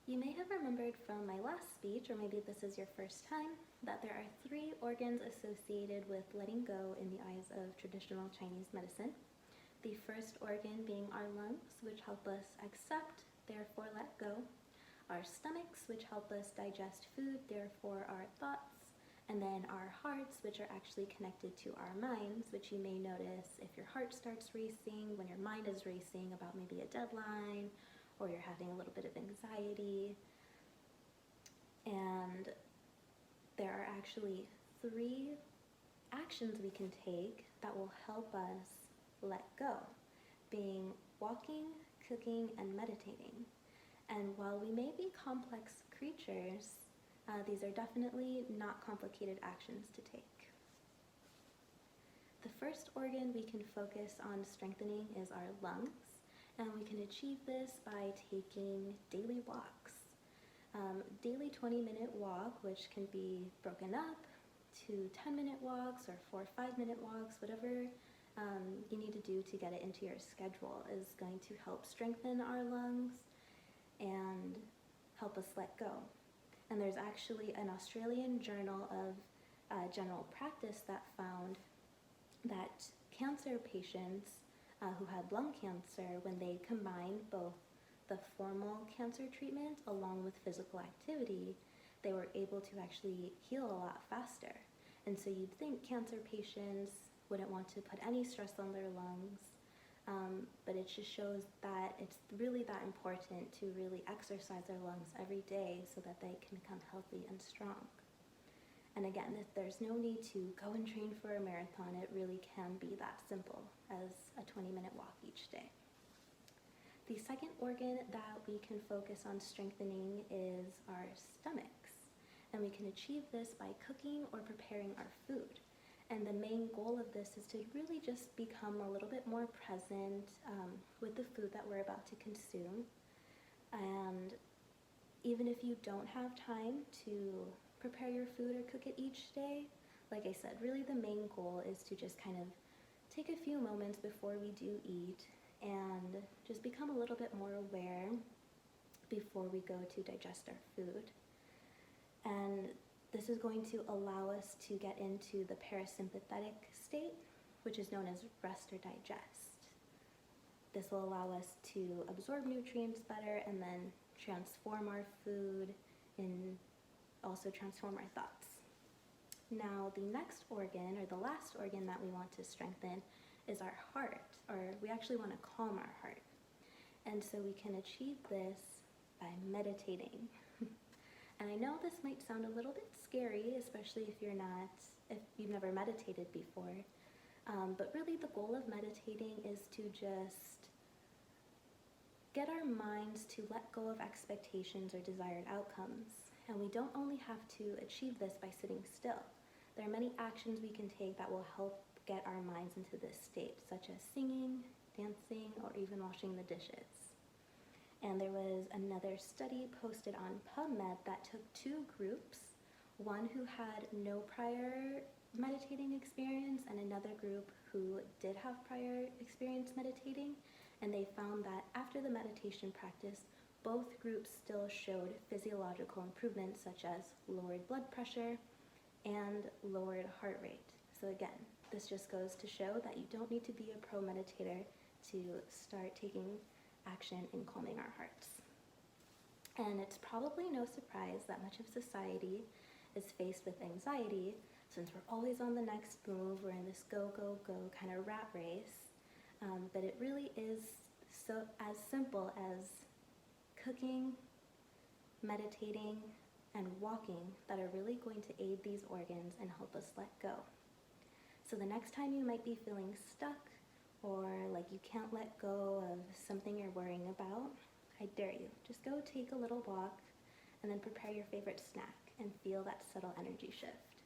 You may have remembered from my last speech, or maybe this is your first time, that there are 3 organs associated with letting go in the eyes of traditional Chinese medicine. The first organ being our lungs, which help us accept, therefore let go. Our stomachs, which help us digest food, therefore our thoughts. And then our hearts, which are actually connected to our minds, which you may notice if your heart starts racing, when your mind is racing about maybe a deadline, or you're having a little bit of anxiety. And there are actually 3 actions we can take that will help us let go, being walking, cooking, and meditating. And while we may be complex creatures, these are definitely not complicated actions to take. The first organ we can focus on strengthening is our lungs. And we can achieve this by taking daily walks. Daily 20-minute walk, which can be broken up to 10-minute walks or 4 or 5-minute walks, whatever you need to do to get it into your schedule is going to help strengthen our lungs and help us let go. And there's actually an Australian Journal of General Practice that found that cancer patients who had lung cancer, when they combined both the formal cancer treatment along with physical activity, they were able to actually heal a lot faster. And so you'd think cancer patients wouldn't want to put any stress on their lungs, but it just shows that it's really that important to really exercise their lungs every day so that they can become healthy and strong. And again, there's no need to go and train for a marathon. It really can be that simple as a 20-minute walk each day. The second organ that we can focus on strengthening is our stomachs. And we can achieve this by cooking or preparing our food. And the main goal of this is to really just become a little bit more present with the food that we're about to consume. And even if you don't have time to prepare your food or cook it each day, like I said, really the main goal is to just kind of take a few moments before we do eat and just become a little bit more aware before we go to digest our food. And this is going to allow us to get into the parasympathetic state, which is known as rest or digest. This will allow us to absorb nutrients better and then transform our food and also transform our thoughts. Now, the next organ, or the last organ that we want to strengthen, is our heart, or we actually want to calm our heart. And so we can achieve this by meditating. And I know this might sound a little bit scary, especially if you've never meditated before. But really the goal of meditating is to just get our minds to let go of expectations or desired outcomes. And we don't only have to achieve this by sitting still. There are many actions we can take that will help get our minds into this state, such as singing, dancing, or even washing the dishes. And there was another study posted on PubMed that took 2 groups, one who had no prior meditating experience and another group who did have prior experience meditating. And they found that after the meditation practice, both groups still showed physiological improvements such as lowered blood pressure and lowered heart rate. So again, this just goes to show that you don't need to be a pro meditator to start taking action in calming our hearts. And it's probably no surprise that much of society is faced with anxiety, since we're always on the next move, we're in this go, go, go kind of rat race. But it really is so as simple as cooking, meditating, and walking that are really going to aid these organs and help us let go. So the next time you might be feeling stuck or like you can't let go of something you're worrying about, I dare you, just go take a little walk and then prepare your favorite snack and feel that subtle energy shift.